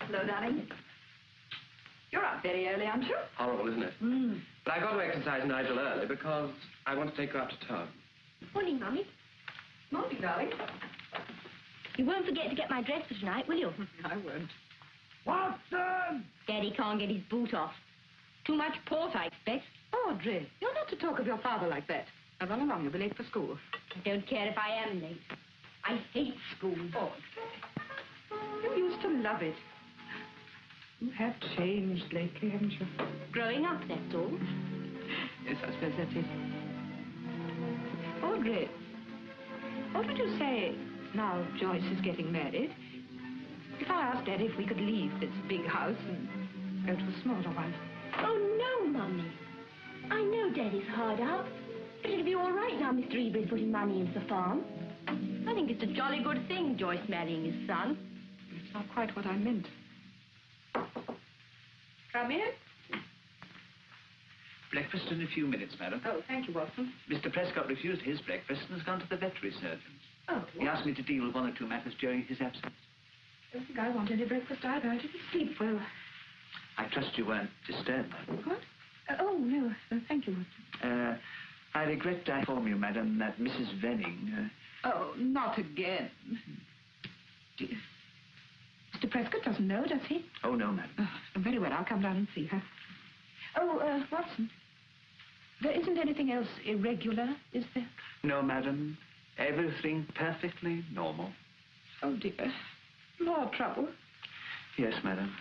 Hello, darling. You're up very early, aren't you? Horrible, isn't it? But I got to exercise Nigel early because I want to take her out to town. Morning, Mummy. Morning, darling. You won't forget to get my dress for tonight, will you? I won't. Watson! Daddy can't get his boot off. Too much port, I expect. Audrey, you're not to talk of your father like that. Now run along, you'll be late for school. I don't care if I am late. I hate school. Audrey, you used to love it. You have changed lately, haven't you? Growing up, that's all. Yes, I suppose that's it. Audrey, what would you say now Joyce is getting married? If I asked Daddy if we could leave this big house and go to a smaller one. Oh, no, Mummy. I know Daddy's hard up. But it'll be all right now Mr. Eber's putting money into the farm. I think it's a jolly good thing, Joyce marrying his son. It's not quite what I meant. Come in. Breakfast in a few minutes, madam. Oh, thank you, Watson. Mr. Prescott refused his breakfast and has gone to the veterinary surgeon. Oh, He asked me to deal with one or two matters during his absence. I don't think I want any breakfast either. I didn't sleep well. I trust you weren't disturbed, madam. What? Oh, no. Thank you, Watson. I regret to inform you, madam, that Mrs. Venning... Oh, not again. Dear. Mr. Prescott doesn't know, does he? Oh, no, madam. Oh, very well. I'll come down and see her. Oh, Watson. There isn't anything else irregular, is there? No, madam. Everything perfectly normal. Oh, dear. More trouble. Yes, madam.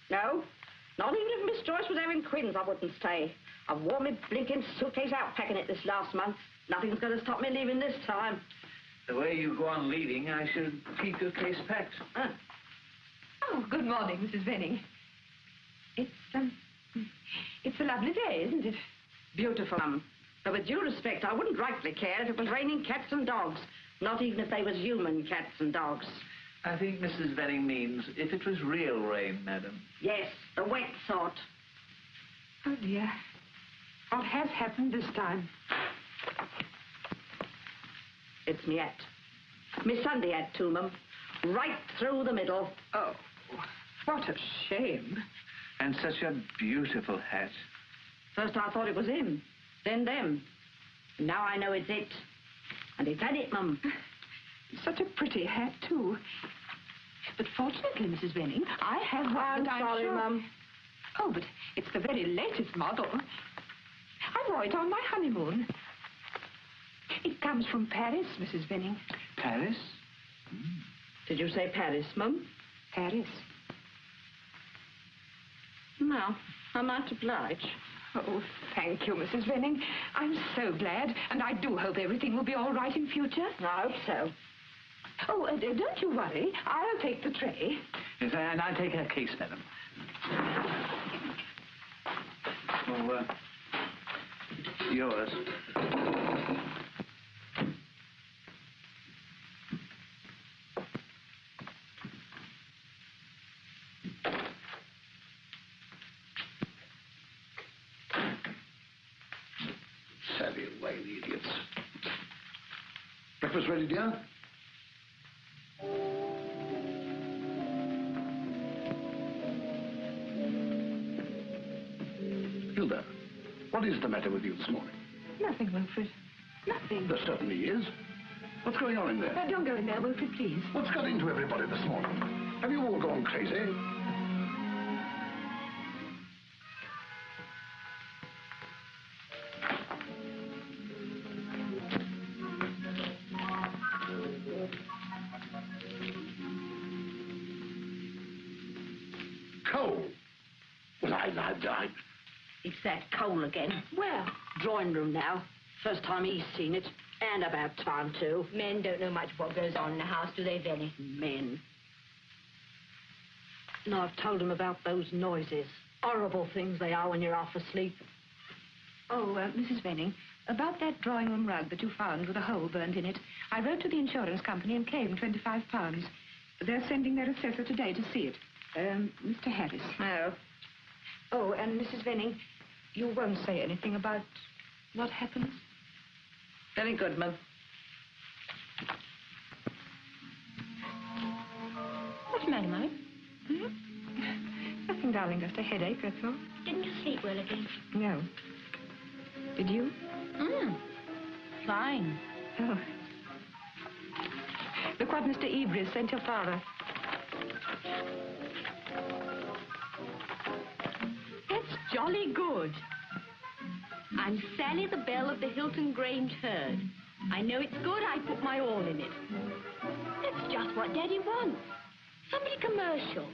No, not even if Miss Joyce was having twins, I wouldn't stay. I've worn my blinking suitcase out packing it this last month. Nothing's going to stop me leaving this time. The way you go on leaving, I should keep your case packed. Oh, good morning, Mrs. Venning. It's a lovely day, isn't it? Beautiful, but with due respect, I wouldn't rightly care if it was raining cats and dogs. Not even if they was human cats and dogs. I think Mrs. Venning means if it was real rain, madam. Yes, the wet sort. Oh, dear. What has happened this time? It's me hat. Me Sunday hat, too, Mum. Right through the middle. Oh, what a shame. And such a beautiful hat. First I thought it was him, then them. Now I know it's it. And it's had it, Mum. Such a pretty hat, too. But fortunately, Mrs. Venning, I have one I'm that I'm sorry, sure... Mum. Oh, but it's the very latest model. I wore it on my honeymoon. It comes from Paris, Mrs. Venning. Paris? Did you say Paris, Mum? Paris. No, I might oblige. Oh, thank you, Mrs. Venning. I'm so glad, and I do hope everything will be all right in future. I hope so. Oh, don't you worry. I'll take the tray. Yes, and I'll take her case, madam. Oh, yours. Savvy away, the idiots. Breakfast ready, dear? Hilda, what is the matter with you this morning? Nothing, Wilfred. Nothing. There certainly is. What's going on in there? Don't go in there, Wilfred, please. What's got into everybody this morning? Have you all gone crazy? Coal. Well, I... It's that coal again. Where? Drawing room now. First time he's seen it. And about time, too. Men don't know much what goes on in the house, do they, Venny? Men. No, I've told him about those noises. Horrible things they are when you're half asleep. Oh, Mrs. Venning, about that drawing room rug that you found with a hole burnt in it, I wrote to the insurance company and claimed £25. They're sending their assessor today to see it. Mr. Harris. Oh. Oh, and Mrs. Venning, you won't say anything about what happens? Very good, Mum. nothing, darling, just a headache, that's all. Didn't you sleep well again? No. Did you? Fine. Oh. Look what Mr. Ebris sent your father. That's jolly good. I'm Sally the Belle of the Hilton Grange herd. I know it's good, I put my all in it. That's just what Daddy wants. Somebody commercial.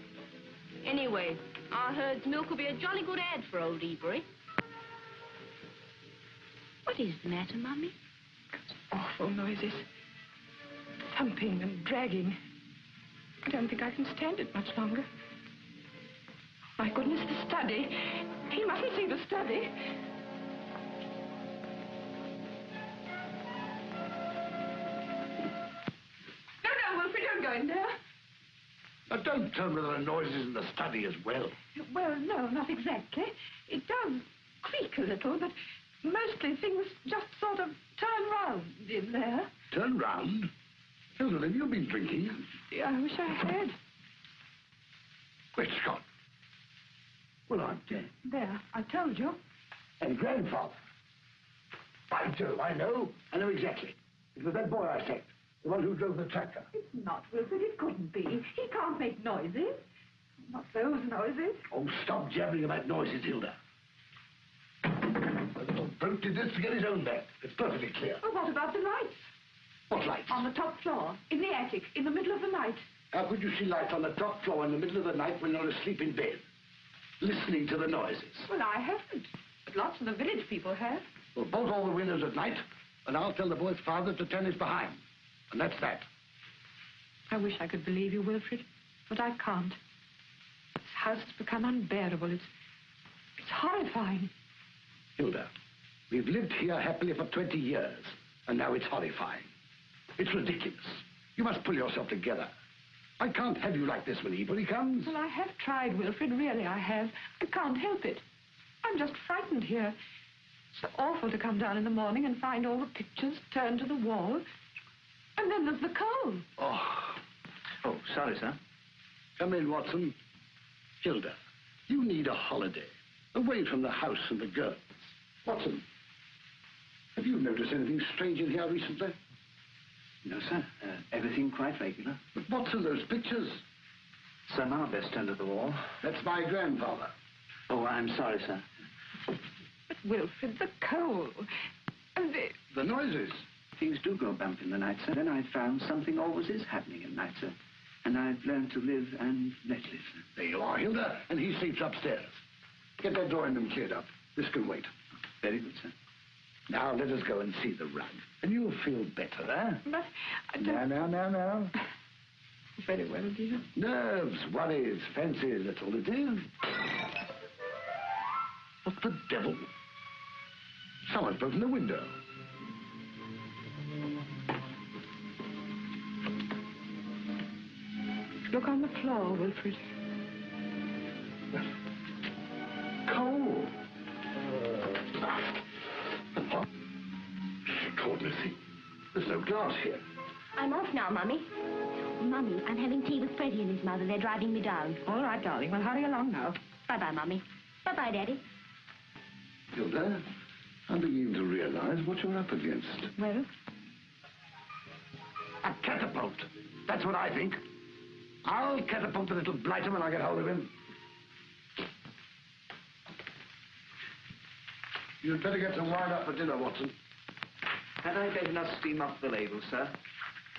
Anyway, our herd's milk will be a jolly good ad for old Ebury. What is the matter, Mummy? Awful noises. Thumping and dragging. I don't think I can stand it much longer. My goodness, the study. He mustn't see the study. No, Wilfred, don't go in there. Now, don't tell me there are noises in the study as well. Well, no, not exactly. It does creak a little, but mostly things just sort of turn round in there. Turn round? Hilda, have you been drinking? Yeah, I wish I had. Great Scott. Well, I'm dead. There, I told you. And grandfather. By Jove, I know exactly. It was that boy I sent, the one who drove the tractor. It's not, Wilfred. It couldn't be. He can't make noises. Not those noises. Oh, stop jabbering about noises, Hilda. The little brute did this to get his own back. It's perfectly clear. Oh, what about the lights? What lights? On the top floor, in the attic, in the middle of the night. How could you see lights on the top floor in the middle of the night when you're asleep in bed? Listening to the noises. Well, I haven't. But lots of the village people have. Well, bolt all the windows at night, and I'll tell the boy's father to turn his behind. And that's that. I wish I could believe you, Wilfred, but I can't. This house has become unbearable. It's horrifying. Hilda, we've lived here happily for 20 years, and now it's horrifying. It's ridiculous. You must pull yourself together. I can't have you like this when Ebury comes. Well, I have tried, Wilfred. Really, I have. I can't help it. I'm just frightened here. It's so awful to come down in the morning and find all the pictures turned to the wall. And then there's the coal. Oh, sorry, sir. Come in, Watson. Hilda, you need a holiday. Away from the house and the girls. Watson, have you noticed anything strange in here recently? No, sir. Everything quite regular. But what's in those pictures? Some are best under the wall. That's my grandfather. Oh, I'm sorry, sir. But, Wilfred, the coal. And The noises. Things do go bump in the night, sir. Then I found something always is happening at night, sir. And I've learned to live and let live, sir. There you are, Hilda, and he sleeps upstairs. Get that door in and cleared up. This can wait. Very good, sir. Now let us go and see the rug. And you'll feel better, eh? but I don't... Now. Very well, dear. Nerves, worries, fancies, that's all it is. What the devil? Someone's broken the window. Look on the floor, Wilfred. Coal. Cold, Missy. There's no glass here. I'm off now, Mummy. Mummy, I'm having tea with Freddie and his mother. They're driving me down. All right, darling. Well, hurry along now. Bye-bye, Mummy. Bye-bye, Daddy. Hilda, I'm beginning to realize what you're up against. Well? A catapult. That's what I think. I'll catapult the little blighter when I get hold of him. You'd better get some wine up for dinner, Watson. Had I better not steam off the label, sir?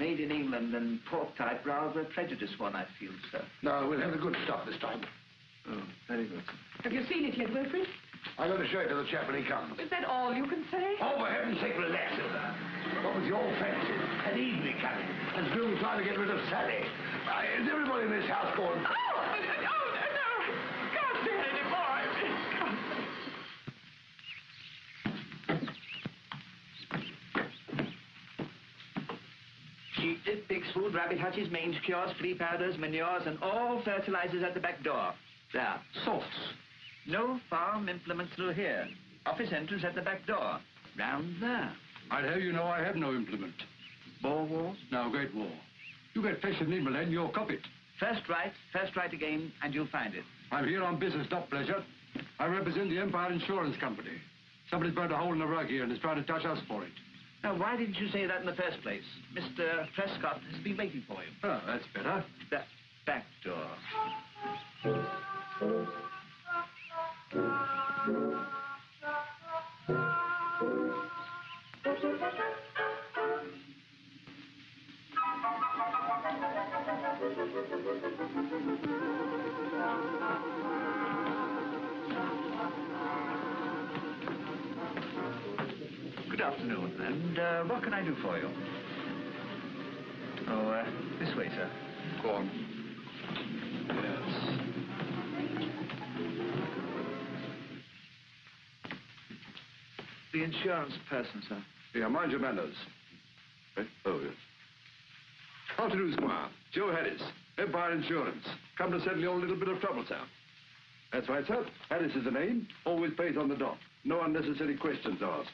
Made in England and pork type, rather a prejudiced one, I feel, sir. No, we'll have the good stuff this time. Oh, very good, sir. Have you seen it yet, Wilfred? I'm going to show it to the chap when he comes. Is that all you can say? Oh, for heaven's sake, relax, Hilda. What with your fancies and Ebury coming, and Drew trying to get rid of Sally? Is everybody in this house going... No! Can't say it anymore. Sheep dip, pig's food, rabbit hutches, mange cures, flea powders, manures, and all fertilizers at the back door. There, salts. No farm implements through here. Office entrance at the back door. Round there. I'd have you know I have no implement. Bore walls. Now, Great War. You get flesh and needle and you'll cop it. First right again, and you'll find it. I'm here on business, not pleasure. I represent the Empire Insurance Company. Somebody's burnt a hole in the rug here and is trying to touch us for it. Now, why didn't you say that in the first place? Mr. Prescott has been waiting for you. Oh, that's better. That back door. Good afternoon, and what can I do for you? Oh, this way, sir. Go on. Yes. The insurance person, sir. Yeah, mind your manners. Oh, yes. Afternoon, Squire. Joe Harris, Empire Insurance. Come to settle your little bit of trouble, sir. That's right, sir. Harris is the name. Always pays on the dot. No unnecessary questions asked.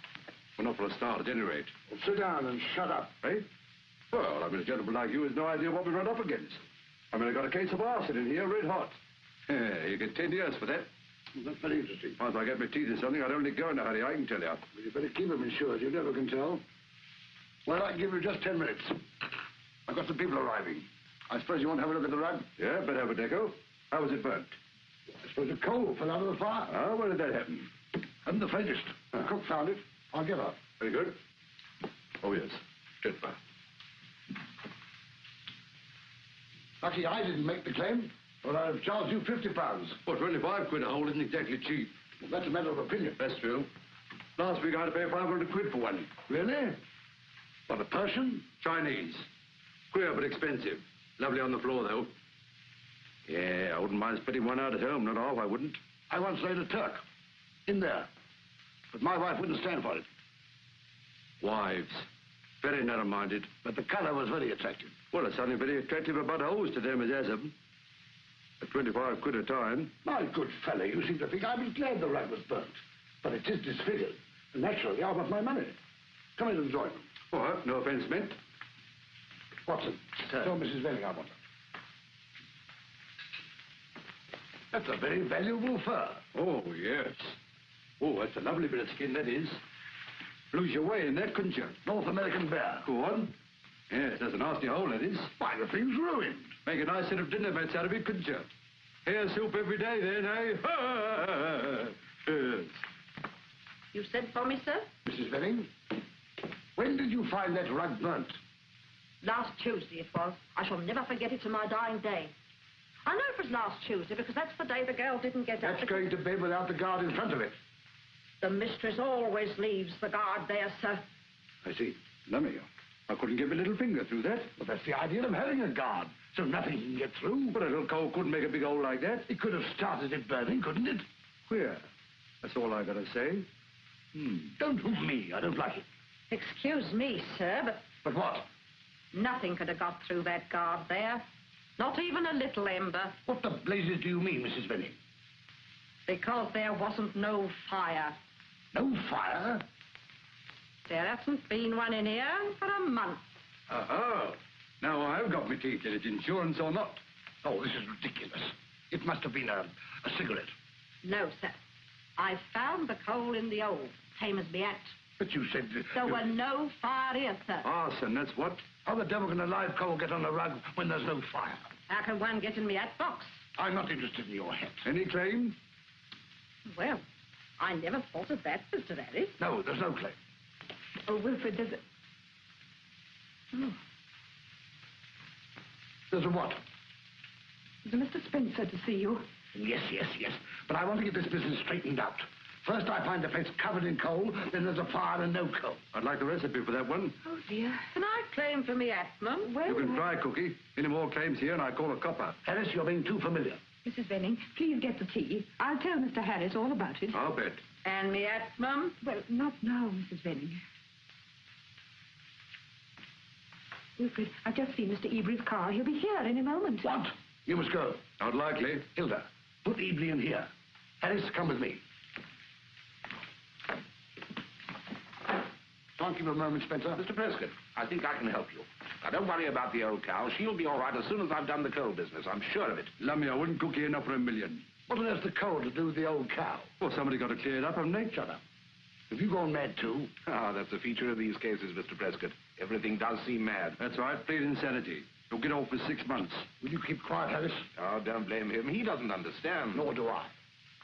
Well, not for a start, at any rate. Well, sit down and shut up. Eh? Well, I mean, a gentleman like you has no idea what we run up against. I mean, I got a case of arson in here, red hot. Yeah, you get 10 years for that. Well, that's very interesting. Once I get my teeth in something, I'd only go in a hurry, I can tell you. Well, you better keep them insured. You never can tell. Well, I can give you just 10 minutes. I've got some people arriving. I suppose you want to have a look at the rug? Yeah, better have a deco. How was it burnt? I suppose the coal fell out of the fire. Ah, when did that happen? Hadn't the faintest. The cook found it. I'll give up. Very good. Oh, yes. Good, sir. Lucky I didn't make the claim, or I'd have charged you £50. Well, 25 quid a hole isn't exactly cheap. Well, that's a matter of opinion. That's true. Last week I had to pay 500 quid for one. Really? What, a Persian? Chinese. Queer but expensive. Lovely on the floor, though. Yeah, I wouldn't mind spitting one out at home. Not half, I wouldn't. I once laid a Turk. In there. But my wife wouldn't stand for it. Wives. Very narrow-minded. But the colour was very attractive. Well, it's something very attractive about holes to them as has them. At 25 quid a time. My good fellow, you seem to think I was glad the rug was burnt. But it is disfigured. And naturally, I want my money. Come into the drawing room. All right, no offence meant. Watson, tell Mrs. Venning I want her. That's a very valuable fur. Oh, yes. Oh, that's a lovely bit of skin, that is. Lose your way in that, couldn't you? North American bear. Go on. Yes, that's a nasty hole, that is. Why, the thing's ruined. Make a nice set of dinner mats out of it, couldn't you? Hare soup every day, then, eh? Yes. You sent for me, sir? Mrs. Venning, when did you find that rug burnt? Last Tuesday it was. I shall never forget it to my dying day. I know it was last Tuesday because that's the day the girl didn't get up. That's going to bed without the guard in front of it. The mistress always leaves the guard there, sir. I see. Lummy, I couldn't get my little finger through that. But that's the idea of having a guard, so nothing can get through. But a little coal couldn't make a big hole like that. It could have started it burning, couldn't it? Queer. That's all I gotta say. Don't hoot me. I don't like it. Excuse me, sir, but But what? nothing could have got through that guard there. Not even a little ember. What the blazes do you mean, Mrs. Venning? Because there wasn't no fire. No fire? There hasn't been one in here for a month. Oh, now I've got my teeth in it, insurance or not. Oh, this is ridiculous. It must have been a cigarette. No, sir. I found the coal in the old, same as me act. But you said... There were no fire here, sir. Arson, that's what? How the devil can a live coal get on a rug when there's no fire? How can one get in me hat box? I'm not interested in your hat. Any claim? Well, I never thought of that, Mr. Harris. No, there's no claim. Oh, Wilfred, there's a... Oh, There's a what? there's a Mr. Spencer to see you. Yes. But I want to get this business straightened out. First I find the place covered in coal, then there's a fire and no coal. I'd like the recipe for that one. Oh, dear. Can I claim for me hat, Mum? Well, You can try, Cookie. Any more claims here and I call a copper. Harris, you're being too familiar. Mrs. Venning, please get the tea. I'll tell Mr. Harris all about it. I'll bet. And me hat, Mum? Well, not now, Mrs. Venning. Wilfred, I've just seen Mr. Ebrey's car. He'll be here any moment. What? You must go. Not likely. Hilda, put Ebley in here. Harris, come with me. Can't keep a moment, Spencer. Mr. Prescott, I think I can help you. Now, don't worry about the old cow. She'll be all right as soon as I've done the coal business. I'm sure of it. Lummy, I wouldn't cook you enough for $1 million. What on earth's the cold to do with the old cow? Well, somebody got to clear it up, haven't they? Shut up. Have you gone mad too? Ah, that's a feature of these cases, Mr. Prescott. Everything does seem mad. That's right, plead insanity. You'll get off for 6 months. Will you keep quiet, Harris? Oh, don't blame him. He doesn't understand. Nor do I.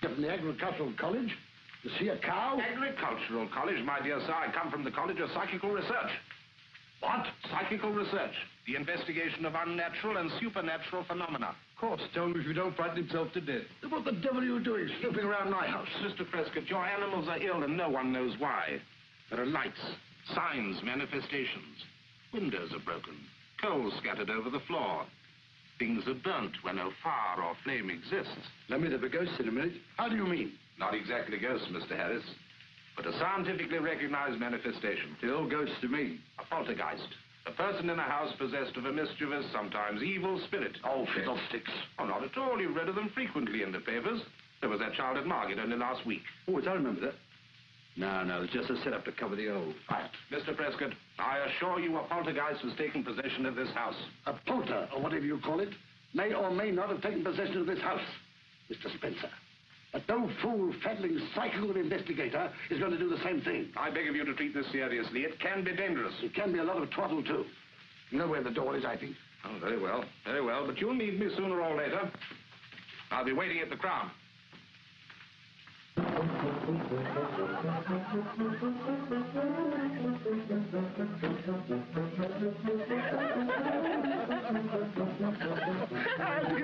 Get from the agricultural college to see a cow? Agricultural college, my dear sir. I come from the College of Psychical Research. What? Psychical research. The investigation of unnatural and supernatural phenomena. Of course, tell him if you don't frighten himself to death. What the devil are you doing snooping around my house? Mr. Prescott, your animals are ill and no one knows why. There are lights, signs, manifestations. Windows are broken. Coals scattered over the floor. Things are burnt where no fire or flame exists. Let me have a ghost in a minute. How do you mean? Not exactly ghosts, Mr. Harris, but a scientifically recognized manifestation. Still ghosts to me. A poltergeist. A person in a house possessed of a mischievous, sometimes evil spirit. Oh, fiddlesticks. Oh, not at all. You've read of them frequently in the papers. There was that child at Margate only last week. Oh, I remember that. No, it's just a setup to cover the old. Quiet. Mr. Prescott, I assure you a poltergeist has taken possession of this house. A polter, or whatever you call it, may or may not have taken possession of this house, Mr. Spencer. But no fool-faddling psychical investigator is going to do the same thing. I beg of you to treat this seriously. It can be dangerous. It can be a lot of twaddle, too. You know where the door is, I think. Oh, very well. Very well. But you'll need me sooner or later. I'll be waiting at the Crown. His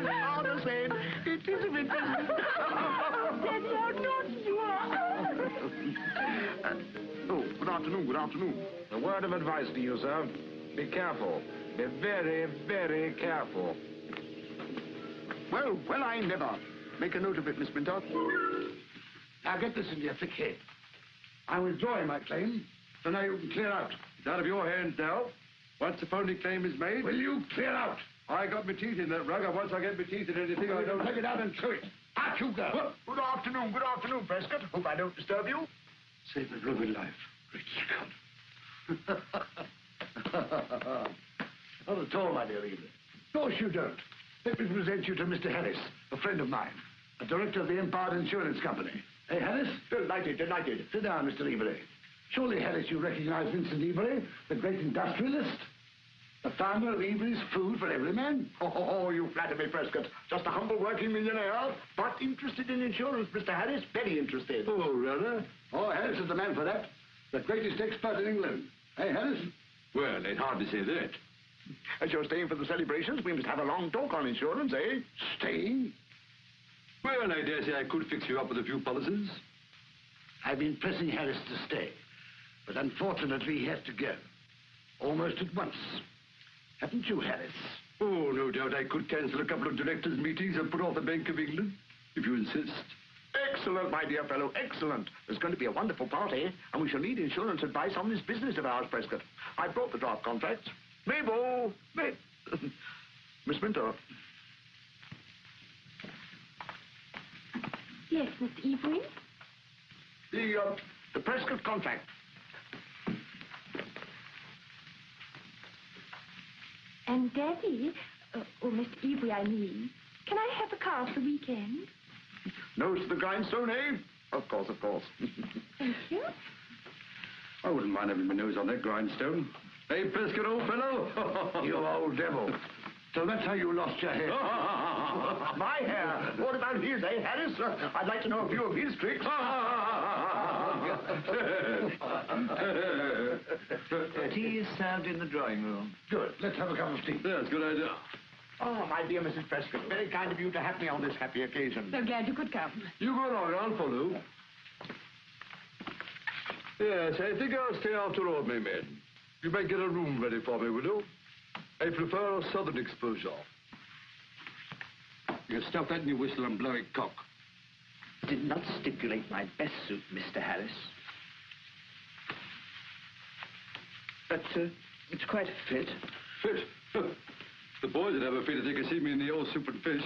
father said, it is a bit... That's how naughty you are. Oh, good afternoon, good afternoon. A word of advice to you, sir. Be careful. Be very, very careful. Well, I never. Make a note of it, Miss Mintot. Now get this in your thick head. I'm withdrawing my claim, so now you can clear out. It's out of your hands now. Once the phony claim is made... Will you clear out? I got my teeth in that rug, and once I get my teeth in anything, I don't... Take it out and chew it. Out you go. Good afternoon, Prescott. Hope I don't disturb you. Save my ruined life. Great Scott. Not at all, my dear Evelyn. Of course you don't. Let me present you to Mr. Harris, a friend of mine, a director of the Empire Insurance Company. Hey, Harris? Delighted. Sit down, Mr. Evelyn. Surely, Harris, you recognize Vincent Evelyn, the great industrialist? The founder of Evelyn's Food for Every Man? Oh, you flatter me, Prescott. Just a humble working millionaire, but interested in insurance, Mr. Harris. Very interested. Oh, rather? Oh, Harris is the man for that. The greatest expert in England. Hey, Harris? Well, they'd hardly say that. As you're staying for the celebrations, we must have a long talk on insurance, eh? Staying? Well, I dare say I could fix you up with a few policies. I've been pressing Harris to stay, but unfortunately he has to go. Almost at once. Haven't you, Harris? Oh, no doubt I could cancel a couple of directors' meetings and put off the Bank of England, if you insist. Excellent, my dear fellow, excellent. There's going to be a wonderful party, and we shall need insurance advice on this business of ours, Prescott. I brought the draft contracts. Mabel! Miss Minter. Yes, Mr. Evelyn? The Prescott contract. And Daddy, Mr. Evelyn, I mean, can I have a car for the weekend? Nose to the grindstone, eh? Of course. Thank you. I wouldn't mind having my nose on that grindstone. Hey, Prescott, old fellow. You old devil. So that's how you lost your head. My hair. What about his, eh, Harris? I'd like to know a few of his tricks. Tea is served in the drawing room. Good. Let's have a cup of tea. That's a good idea. Oh, my dear Mrs. Prescott, very kind of you to have me on this happy occasion. So glad you could come. You go along, I'll follow. Yes, I think I'll stay after all, my men. You might get a room ready for me, will you? I prefer a southern exposure. You can stuff that in your whistle and blow it cock. Did not stipulate my best suit, Mr. Harris. But it's quite a fit. Fit? The boys would have a fit if they could see me in the old soup and fish.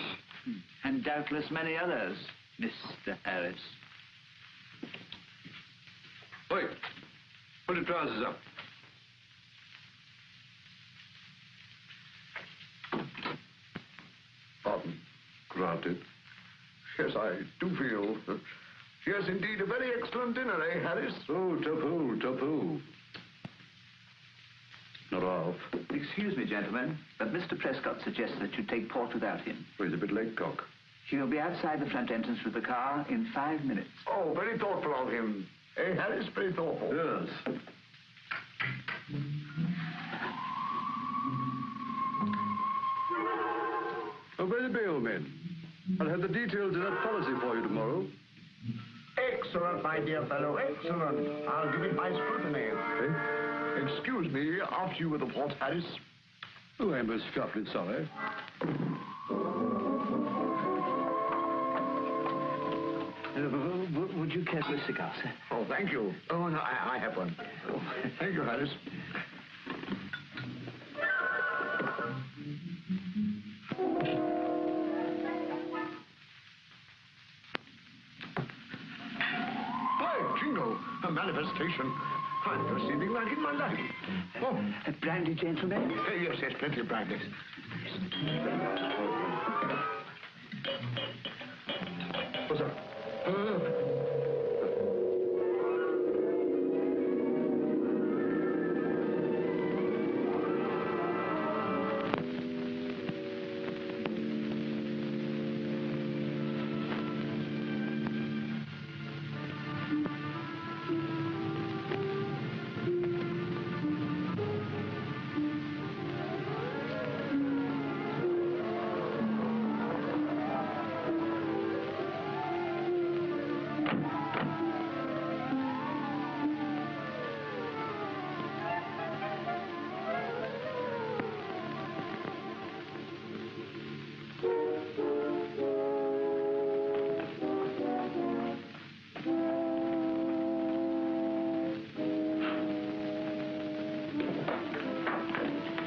And doubtless many others, Mr. Harris. Wait. Put your trousers up. Pardon. Granted. Yes, I do feel. Yes, indeed, a very excellent dinner, eh, Harris? Oh, tofu. Not all. Excuse me, gentlemen, but Mr. Prescott suggests that you take port without him. Oh, he's a bit late, Cock. He'll be outside the front entrance with the car in 5 minutes. Oh, very thoughtful of him. Eh, Harris? Very thoughtful. Yes. Oh, very be, old man. I'll have the details of that policy for you tomorrow. Excellent, my dear fellow, excellent. I'll give it my scrutiny. Eh? Excuse me, after you with the port, Harris. Oh, I'm most awfully sorry. Would you care for a cigar, sir? Oh, thank you. Oh, no, I have one. Oh, thank you, Harris. Hi, Jingo. A manifestation. I'm perceiving like in my life. Oh, Brandy, gentlemen? yes, plenty of brandy. What's up?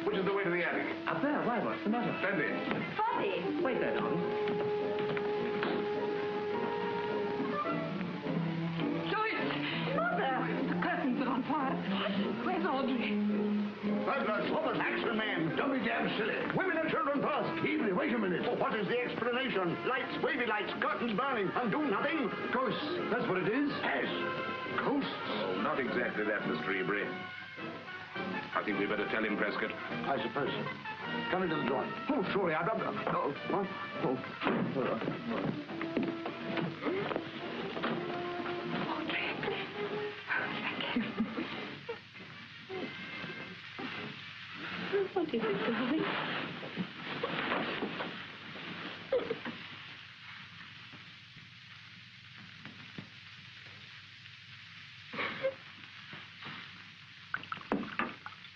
Which is the way to the attic? Up there. Why, what's the matter? Brandy. Bobby! Wait there, darling. Joyce! Mother! The curtains are on fire. Where's Audrey? Stop it, action, man. Don't be damn silly. Women and children first. Evening, wait a minute. Oh, what is the explanation? Lights, wavy lights, curtains burning, and do nothing. Ghosts. That's what it is? Yes. Ghosts. Oh, not exactly that, Mr. Avery. I think we better tell him, Prescott. I suppose so. Come into the drawing. Oh, sorry, I've done... Oh, what? Oh. What is it, darling?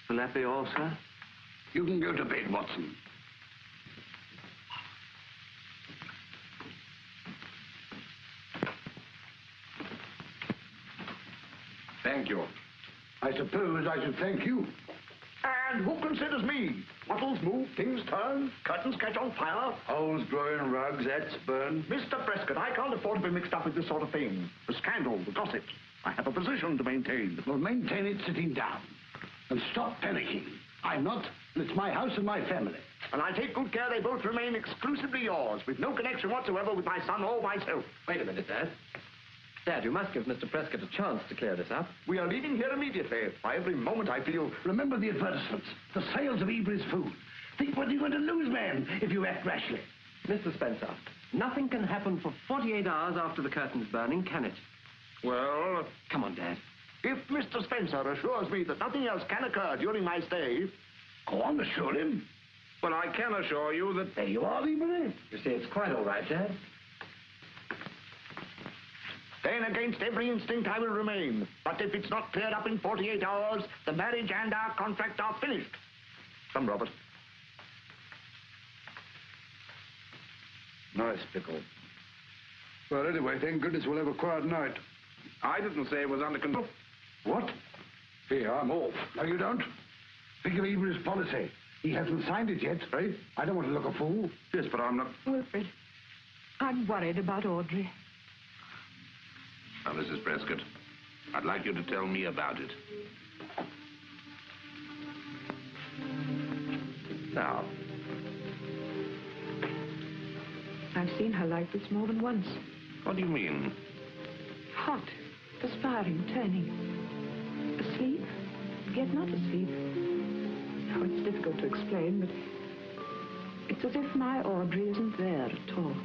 Will that be all, sir? You can go to bed, Watson. Thank you. I suppose I should thank you. And who considers me? Bottles move, things turn, curtains catch on fire. Holes grow in rugs, that's burn. Mr. Prescott, I can't afford to be mixed up with this sort of thing. The scandal, the gossip. I have a position to maintain. Well, maintain it sitting down. And stop panicking. I'm not, and it's my house and my family. And I take good care they both remain exclusively yours, with no connection whatsoever with my son or myself. Wait a minute, Dad. Dad, you must give Mr. Prescott a chance to clear this up. We are leaving here immediately. By every moment I feel... Remember the advertisements, the sales of Avery's food. Think what you're going to lose, man, if you act rashly. Mr. Spencer, nothing can happen for 48 hours after the curtain's burning, can it? Well, Come on, Dad. If Mr. Spencer assures me that nothing else can occur during my stay, go on, assure him. Well, I can assure you that... There you are, Avery. You see, it's quite all right, Dad. Then against every instinct I will remain. But if it's not cleared up in 48 hours, the marriage and our contract are finished. Come, Robert. nice pickle. Well, anyway, thank goodness we'll have a quiet night. I didn't say it was under control. What? Here, I'm off. No, you don't. Think of Avery's policy. He hasn't signed it yet, right? I don't want to look a fool. Yes, but I'm not... Wilfred, I'm worried about Audrey. Now, Mrs. Prescott, I'd like you to tell me about it. Now, I've seen her like this more than once. What do you mean? Hot, perspiring, turning. Asleep, yet not asleep. Oh, it's difficult to explain, but it's as if my Audrey isn't there at all.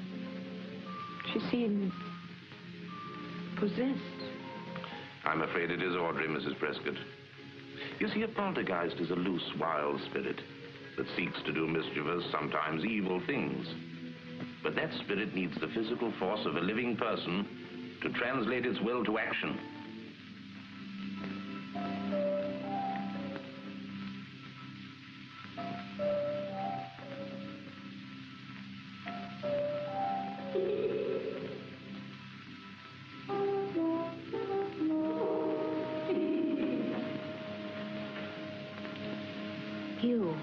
She seems possessed. I'm afraid it is Audrey, Mrs. Prescott. You see, a poltergeist is a loose, wild spirit that seeks to do mischievous, sometimes evil things. But that spirit needs the physical force of a living person to translate its will to action. You.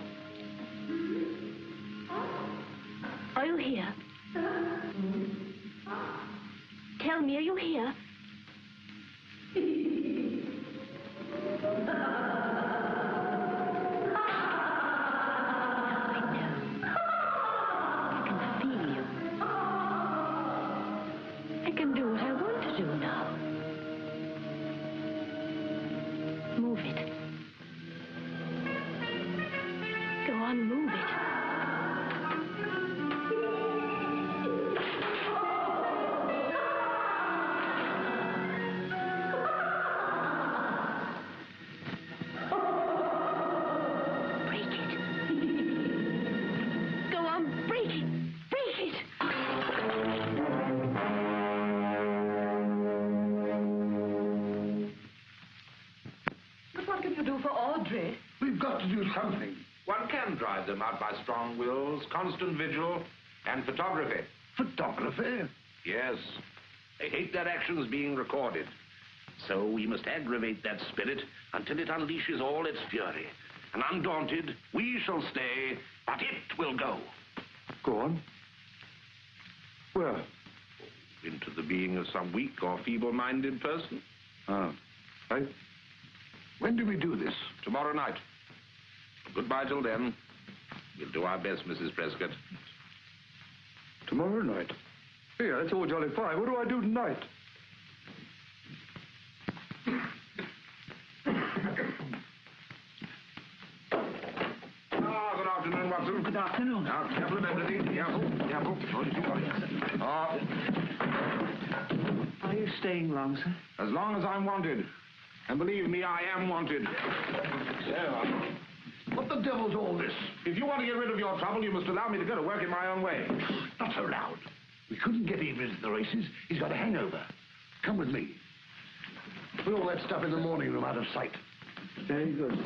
Are you here? Tell me, are you here? I can do what I want to do now. Move it. Go on, move it. Break it. Go on, break it. Break it. But what can you do for Audrey? We've got to do something. One can drive them out by strong wills, constant vigil, and photography. Photography? Yes. They hate their actions being recorded. So we must aggravate that spirit until it unleashes all its fury. And undaunted, we shall stay, but it will go. Go on. Where? Into the being of some weak or feeble-minded person. Ah. Right. When do we do this? Tomorrow night. Goodbye till then. We'll do our best, Mrs. Prescott. Tomorrow night. Yeah, that's all jolly fine. What do I do tonight? Good afternoon, Watson. Good afternoon. Now, careful of everything. Careful. Are you staying long, sir? As long as I'm wanted. And believe me, I am wanted. What the devil's all this? If you want to get rid of your trouble, you must allow me to go to work in my own way. Not so loud. We couldn't get even at the races. He's got a hangover. Come with me. Put all that stuff in the morning room out of sight. Very good.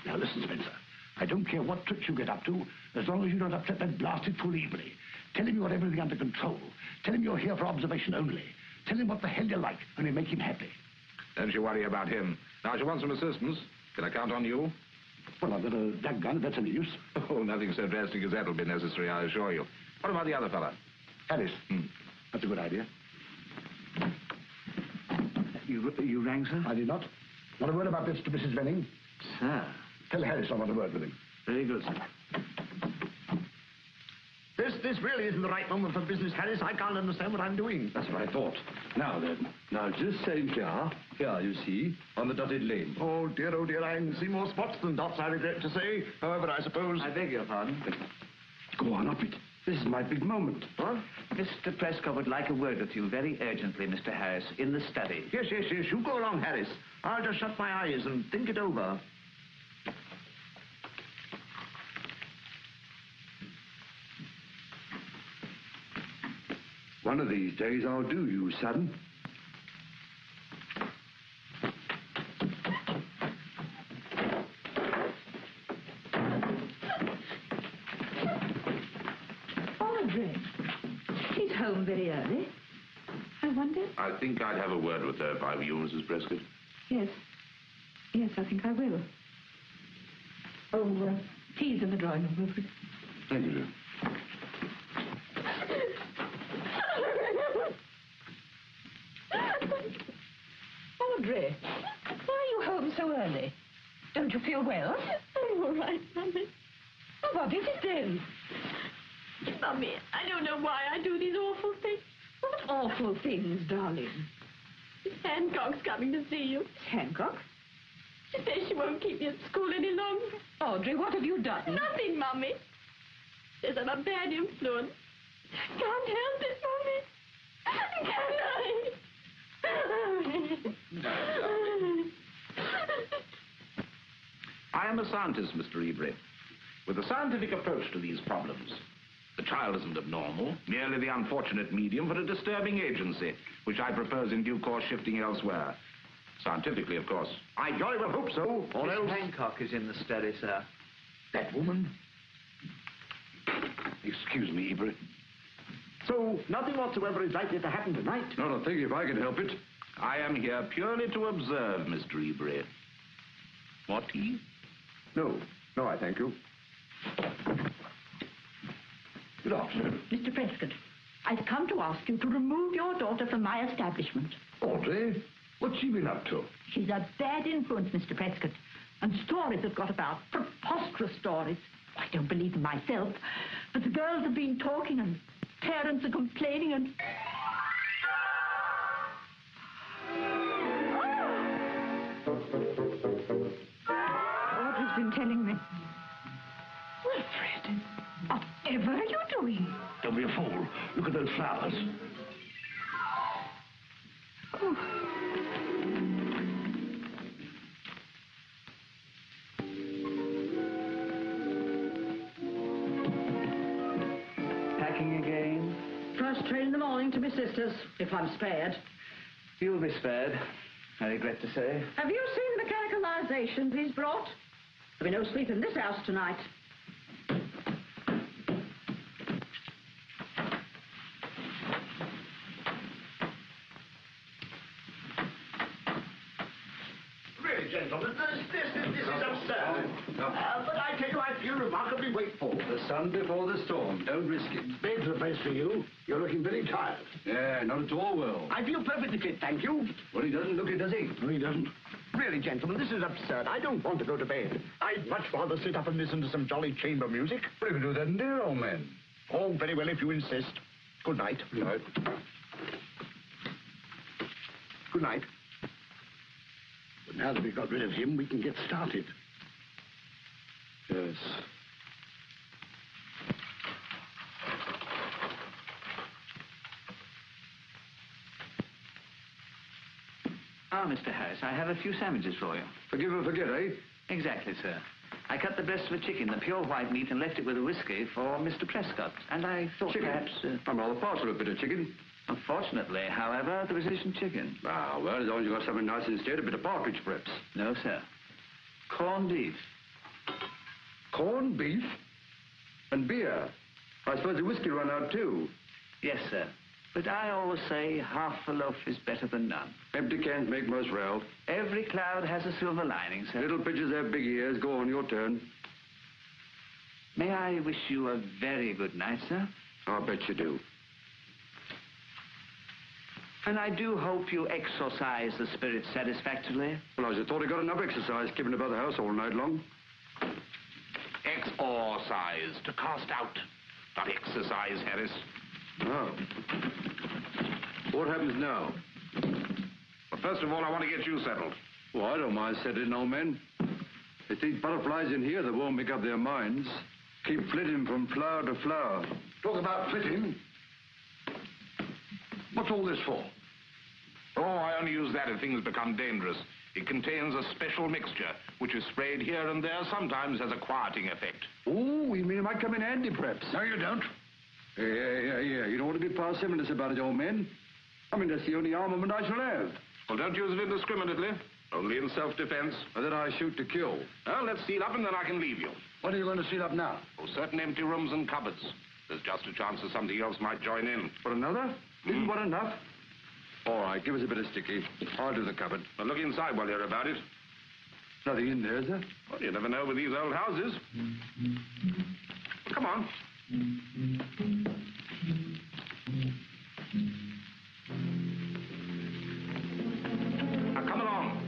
Now listen, Spencer. I don't care what tricks you get up to, as long as you don't upset that blasted fool Ebley. Tell him you got everything under control. Tell him you're here for observation only. Tell him what the hell you like, only make him happy. Don't you worry about him. Now, if you want some assistance, can I count on you? Well, I've got a dag gun, if that's any use. Oh, nothing so drastic as that'll be necessary, I assure you. What about the other fella? Harris. That's a good idea. You rang, sir? I did not. Not a word about this to Mrs. Venning. Sir. Tell Harris I want a word with him. Very good, sir. This really isn't the right moment for business, Harris. I can't understand what I'm doing. That's what I thought. Now then. Now, just saying here. Here, you see, on the dotted lane. Oh, dear, I can see more spots than dots, I regret to say. However, I suppose... I beg your pardon. Go on, up it. This is my big moment. What? Mr. Prescott would like a word with you very urgently, Mr. Harris, in the study. Yes. You go along, Harris. I'll just shut my eyes and think it over. One of these days I'll do you, son. Audrey. She's home very early. I wonder... I think I'd have a word with her if I were you, Mrs. Prescott. Yes, I think I will. Oh, tea's in the drawing room, Wilfred. Thank you, dear. Audrey, why are you home so early? Don't you feel well? all right, Mummy. Oh, what is it then? Mummy, I don't know why I do these awful things. What awful things, darling? Miss Hancock's coming to see you. Miss Hancock? She says she won't keep me at school any longer. Audrey, what have you done? Nothing, Mummy. Says I'm a bad influence. I can't help it, Mummy. Can I? I am a scientist, Mr. Ebray, with a scientific approach to these problems. The child isn't abnormal, merely the unfortunate medium for a disturbing agency, which I propose in due course shifting elsewhere. Scientifically, of course. I jolly well hope so, or Miss else... Hancock is in the study, sir. That woman? Excuse me, Ebray. So, nothing whatsoever is likely to happen tonight? Not a thing if I can help it. I am here purely to observe, Mr. Ebray. What tea? No, I thank you. Good afternoon. Mr. Prescott, I've come to ask you to remove your daughter from my establishment. Audrey, what's she been up to? She's a bad influence, Mr. Prescott. And stories have got about, preposterous stories. I don't believe them myself, but the girls have been talking and parents are complaining and... Audrey's been telling me. Wilfred, whatever are you doing? Don't be a fool. Look at those flowers. Oh. Packing again? First train in the morning to my sister's, if I'm spared. You'll be spared, I regret to say. Have you seen the mechanicalizations he's brought? There'll be no sleep in this house tonight. Really, gentlemen, this is absurd. But I tell you, I feel remarkably wakeful. The sun before the storm. Don't risk it. Bed's the place for you. You're looking very tired. Yeah, not at all well. I feel perfectly fit, thank you. Well, he doesn't look it, does he? No, he doesn't. Really, gentlemen, this is absurd. I don't want to go to bed. I'd much rather sit up and listen to some jolly chamber music. Well, you can do that in there, old man. Oh, very well, if you insist. Good night. Good night. Good night. But now that we've got rid of him, we can get started. Yes. Ah, Mr. Harris, I have a few sandwiches for you. Forgive and forget, eh? Exactly, sir. I cut the breast of a chicken, the pure white meat, and left it with a whiskey for Mr. Prescott. And I thought Chicken? perhaps... I'm rather partial to a bit of chicken. Unfortunately, however, there isn't chicken. Ah, well, as long as you've got something nice instead, a bit of partridge, perhaps. No, sir. Corned beef. Corned beef? And beer. I suppose the whiskey run out, too. Yes, sir. But I always say half a loaf is better than none. Empty cans make most rail. Every cloud has a silver lining, sir. Little pitchers have big ears. Go on, your turn. May I wish you a very good night, sir? I'll bet you do. And I do hope you exorcise the spirit satisfactorily. Well, I just thought I got enough exercise keeping about the house all night long. Exorcise, to cast out. Not exercise, Harris. Oh. What happens now? Well, first of all, I want to get you settled. Well, I don't mind settling, old man. It's these butterflies in here that won't make up their minds. Keep flitting from flower to flower. Talk about flitting. What's all this for? Oh, I only use that if things become dangerous. It contains a special mixture, which is sprayed here and there, sometimes has a quieting effect. Oh, you mean it might come in handy, perhaps? No, you don't. Yeah. You don't want to be parsimonious about it, old man. I mean, that's the only armament I shall have. Well, don't use it indiscriminately. Only in self-defense. Or that I shoot to kill. Well, let's seal up and then I can leave you. What are you going to seal up now? Oh, certain empty rooms and cupboards. There's just a chance that something else might join in. For another? Isn't one enough? All right, give us a bit of sticky. I'll do the cupboard. Well, look inside while you're about it. Nothing in there, is there? Well, you never know with these old houses. Come on. Now, come along.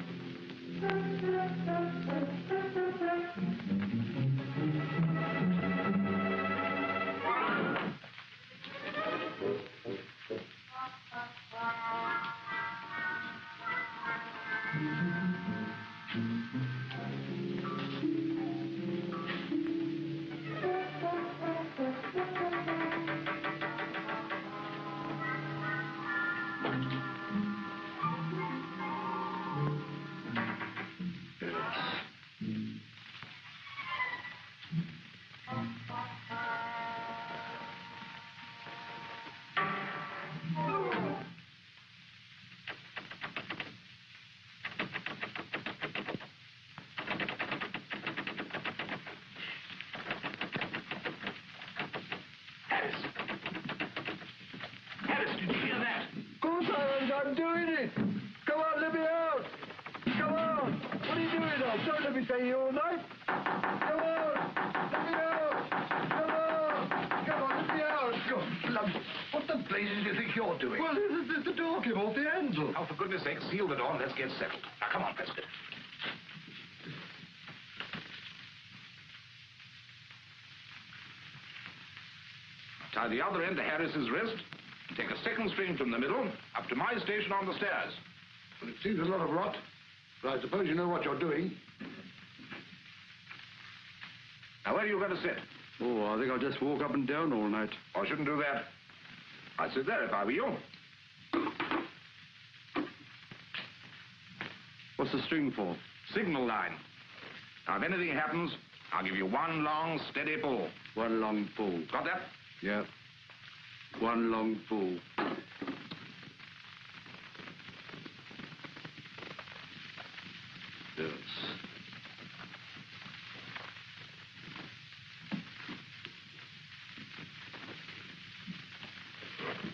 I'm doing it! Come on, let me out! Come on! What are you doing now? Don't let me stay here all night! Come on! Let me out! Come on! Come on, let me out! Good blood. What the blazes do you think you're doing? Well, the door came off the handle. Oh, for goodness sake, seal the door and let's get settled. Now, come on, Prescott. Tie the other end to Harris's wrist. Take a second string from the middle up to my station on the stairs. Well, it seems a lot of rot, but I suppose you know what you're doing. Now, where are you going to sit? Oh, I think I'll just walk up and down all night. I shouldn't do that. I'd sit there if I were you. What's the string for? Signal line. Now, if anything happens, I'll give you one long, steady pull. One long pull. Got that? Yeah. One long pull. Yes.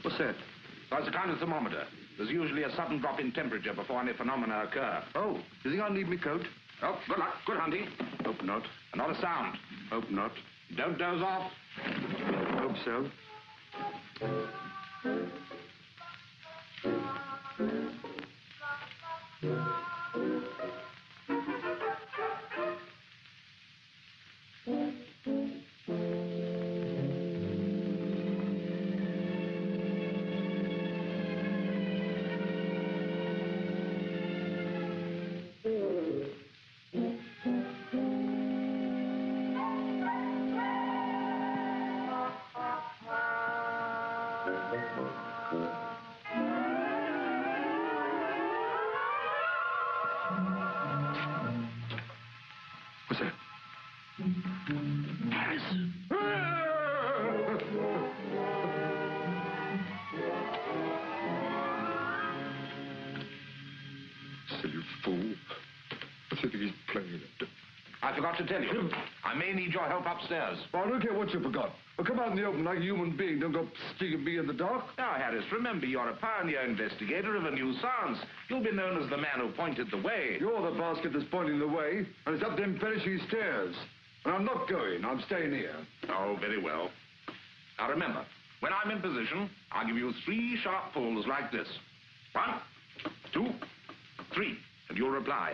What's that? That's a kind of thermometer. There's usually a sudden drop in temperature before any phenomena occur. Oh, you think I'll need me coat? Oh, good luck. Good hunting. Hope not. And not a sound. Hope not. Don't doze off. Hope so. What's that? Harris! Silly fool. What's he think he's playing at? I forgot to tell you. I may need your help upstairs. Well, I don't care what you forgot. Well, come out in the open like a human being. Don't go sticking me in the dark. Now, Harris, remember you're a pioneer investigator of a new science. You'll be known as the man who pointed the way. You're the basket that's pointing the way, and it's up them perishing stairs. And I'm not going. I'm staying here. Oh, very well. Now, remember, when I'm in position, I'll give you 3 sharp pulls like this. 1, 2, 3, and you'll reply.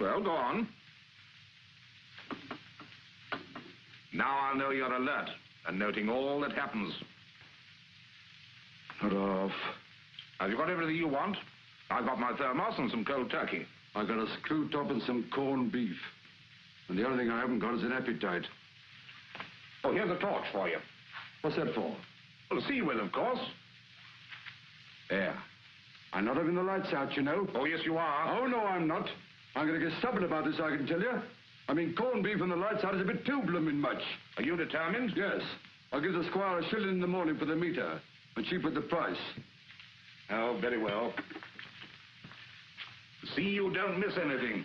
Well, go on. Now I'll know you're alert and noting all that happens. Not off. Have you got everything you want? I've got my thermos and some cold turkey. I got a screw top and some corned beef. And the only thing I haven't got is an appetite. Oh, here's a torch for you. What's that for? Well, to see with, of course. There. I'm not having the lights out, you know. Oh, yes, you are. Oh, no, I'm not. I'm going to get stubborn about this, I can tell you. I mean, corned beef and the lights out is a bit too blooming much. Are you determined? Yes. I'll give the squire a shilling in the morning for the meter. And cheap with the price. Oh, very well. See you don't miss anything.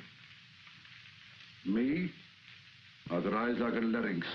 Me? I've got eyes like a larynx.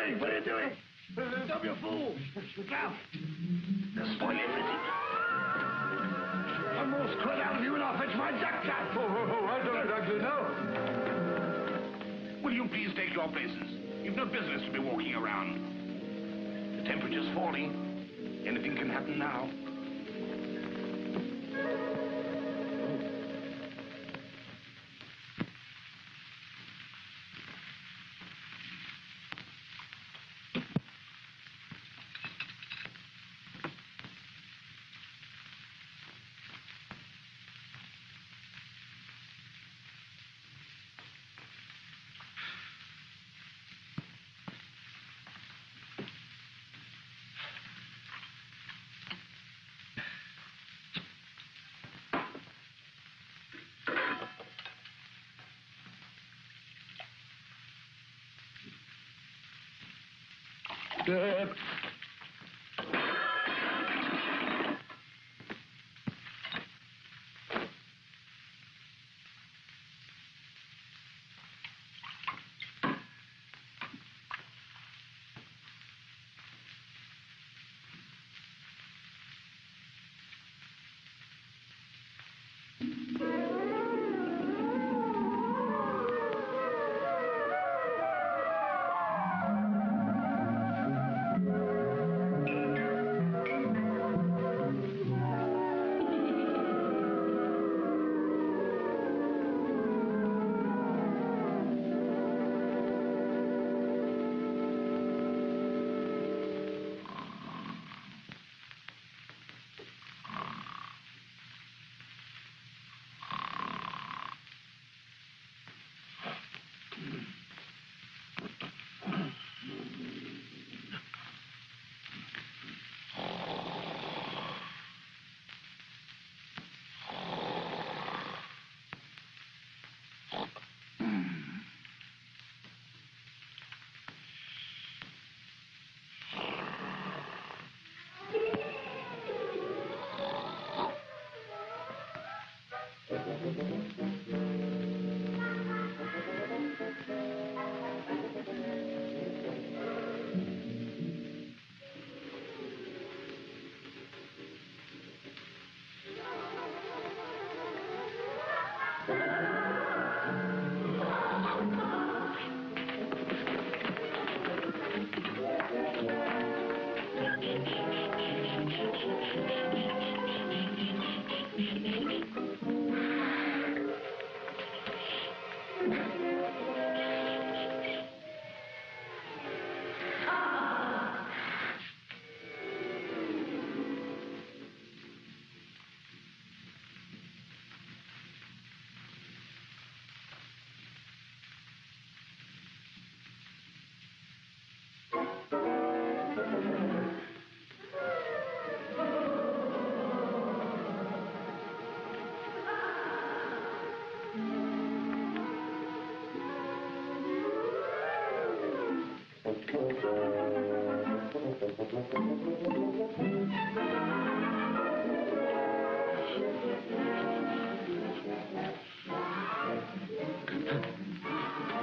Hey, what are you doing? Stop, you fool! Look out! They'll spoil everything. One more squid out of you and I'll fetch my duck trap. Oh, I don't exactly know. Will you please take your places? You've no business to be walking around. The temperature's falling. Anything can happen now.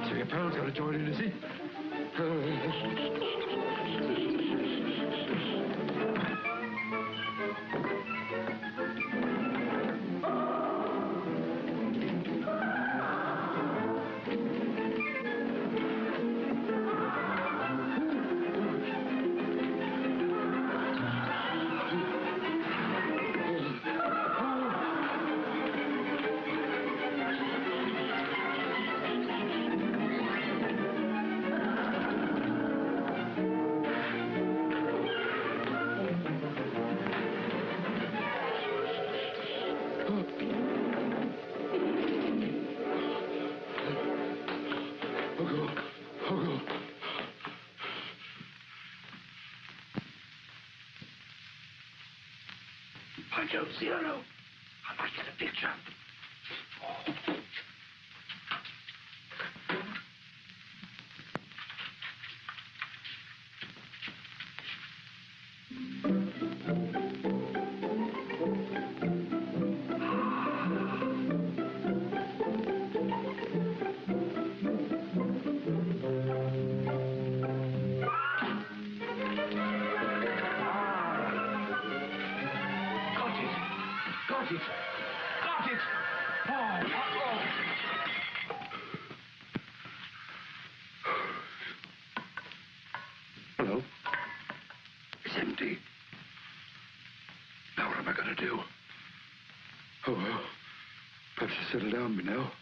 So your pals got to join in, is he? I don't see her now. I might get a picture. do? Oh, well. Perhaps she'll settle down me now.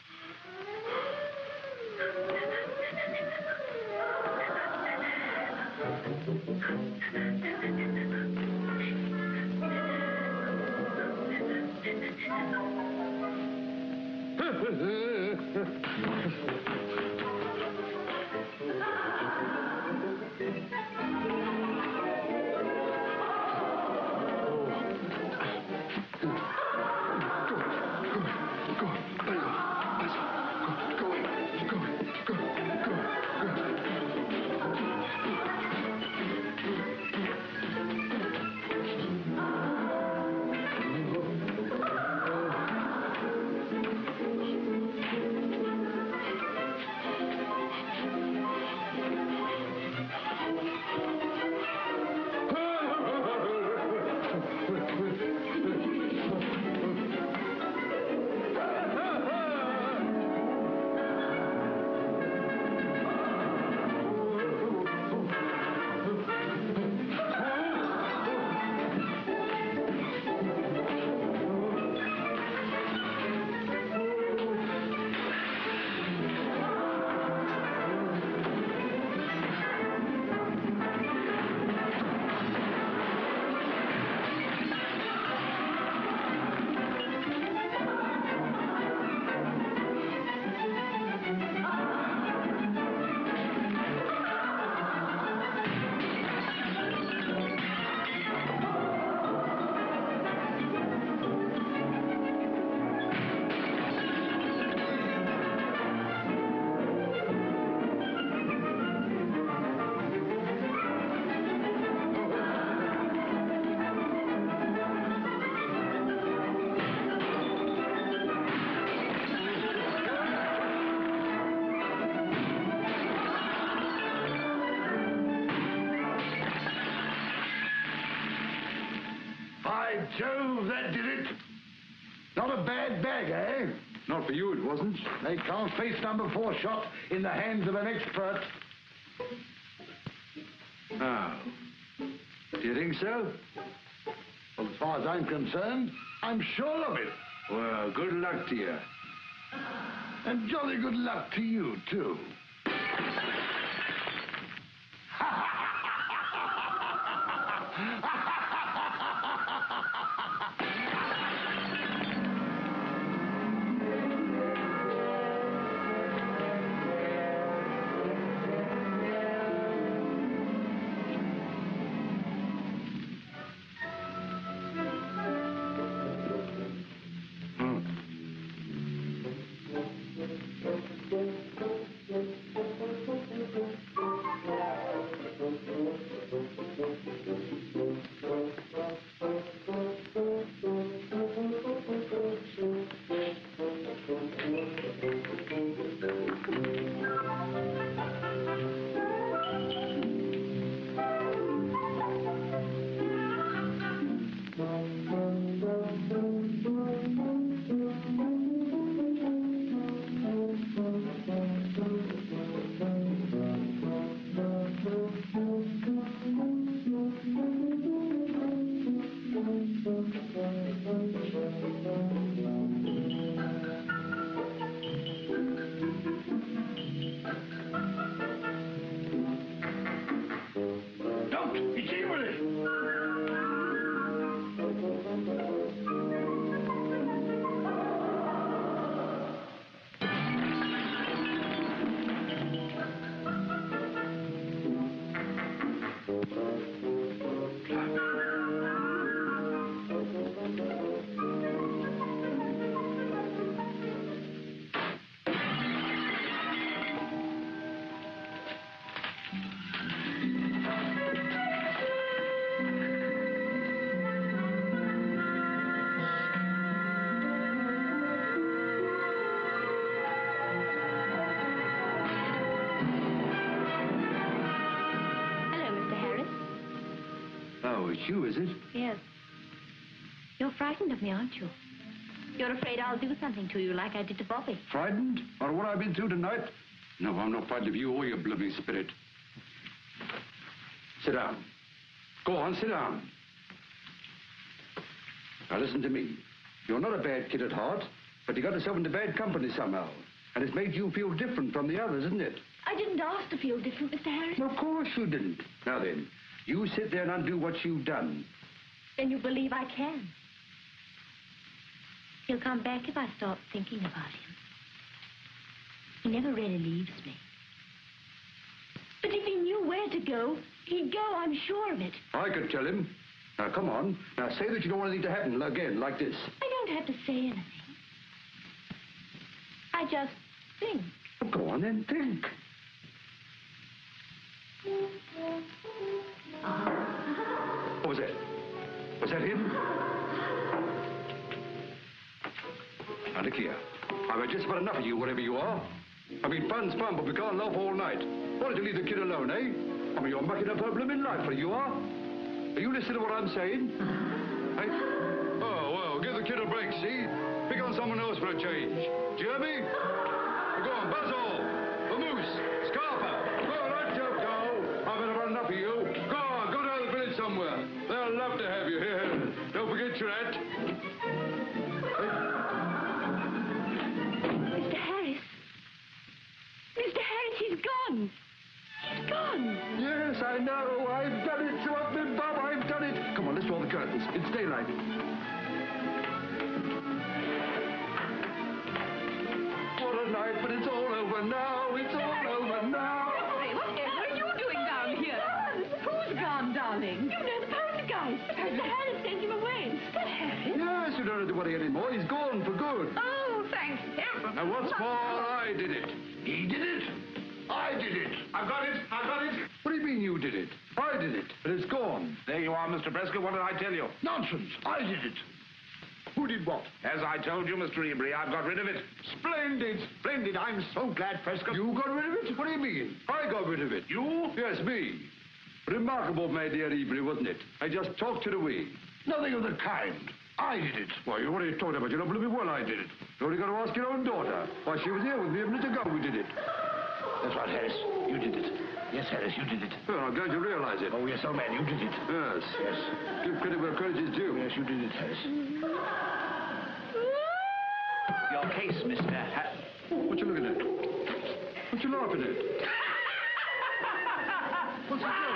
By Jove, that did it. Not a bad bag, eh? Not for you, it wasn't. They can't face number 4 shot in the hands of an expert. Now, do you think so? Well, as far as I'm concerned, I'm sure of it. Well, good luck to you. And jolly good luck to you, too. Don't! It's eerie! Oh, it's you, is it? Yes. You're frightened of me, aren't you? You're afraid I'll do something to you like I did to Bobby. Frightened? Or what I've been through tonight? No, I'm not frightened of you or your blooming spirit. Sit down. Go on, sit down. Now, listen to me. You're not a bad kid at heart, but you got yourself into bad company somehow. And it's made you feel different from the others, isn't it? I didn't ask to feel different, Mr. Harris. Of course you didn't. Now then, you sit there and undo what you've done. Then you believe I can. He'll come back if I start thinking about him. He never really leaves me. But if he knew where to go, he'd go, I'm sure of it. I could tell him. Now, come on. Now, say that you don't want anything to happen again, like this. I don't have to say anything. I just think. Well, go on then, think. What was that? Was that him? Now, look here. I've had just about enough of you, whatever you are. I mean, fun's fun, but we can't laugh all night. Why don't you leave the kid alone, eh? I mean, you're mucking up her blooming life, you are. Are you listening to what I'm saying? Hey? Oh, well, give the kid a break, see? Pick on someone else for a change. Do you hear me? Go on, buzz all. The moose, Scarpa. Go on, let you go. I've had enough of you. Go on, go down to the village somewhere. They'll love to have you. Here, don't forget your hat. Hey? Mr. Harris. Mr. Harris, he's gone. He's gone. Yes, I know. I've done it. So up me, Bob. I've done it. Come on, let's draw the curtains. It's daylight. What a night, but it's all over now. It's all over now. Whatever are you doing down here? Who's gone, darling? You know the poltergeist. Mr. Harris sent him away. Mr. Harris? Yes, you don't have to worry anymore. He's gone for good. Oh, thank heaven. And what's more, I did it. He did it. I did it. I've got it. I've got it. What do you mean you did it? I did it. And it's gone. There you are, Mr. Prescott. What did I tell you? Nonsense. I did it. Who did what? As I told you, Mr. Ebury, I've got rid of it. Splendid, splendid. I'm so glad, Prescott. You got rid of it? What do you mean? I got rid of it. You? Yes, me. Remarkable, my dear Ebury, wasn't it? I just talked it away. Nothing of the kind. I did it. Why, what are you talking about? You don't believe me? Well, I did it. You only got to ask your own daughter. Why, she was here with me a minute ago. We did it. That's right, Harris. You did it. Yes, Harris, you did it. Well, I'm glad you realize it. Oh, yes, old man, you did it. Yes. Yes. Give credit where credit is due. Yes, you did it, Harris. Your case, Mr. What you looking at? What you laughing at? What's the matter?